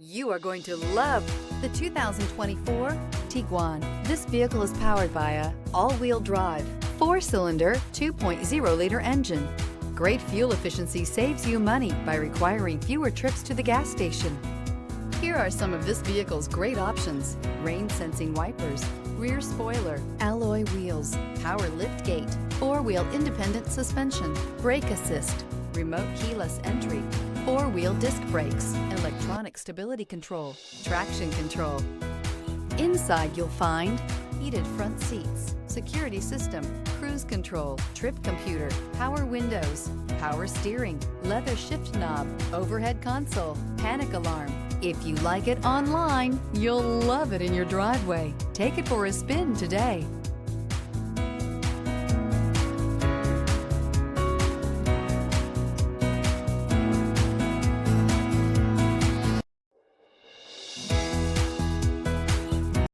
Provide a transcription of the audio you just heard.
You are going to love the 2024 Tiguan. This vehicle is powered by a all-wheel drive, 4-cylinder, 2.0-liter engine. Great fuel efficiency saves you money by requiring fewer trips to the gas station. Here are some of this vehicle's great options: rain-sensing wipers, rear spoiler, alloy wheels, power lift gate, 4-wheel independent suspension, brake assist, remote keyless entry, 4-wheel disc brakes, electronic stability control, traction control. Inside you'll find heated front seats, security system, cruise control, trip computer, power windows, power steering, leather shift knob, overhead console, panic alarm. If you like it online, you'll love it in your driveway. Take it for a spin today.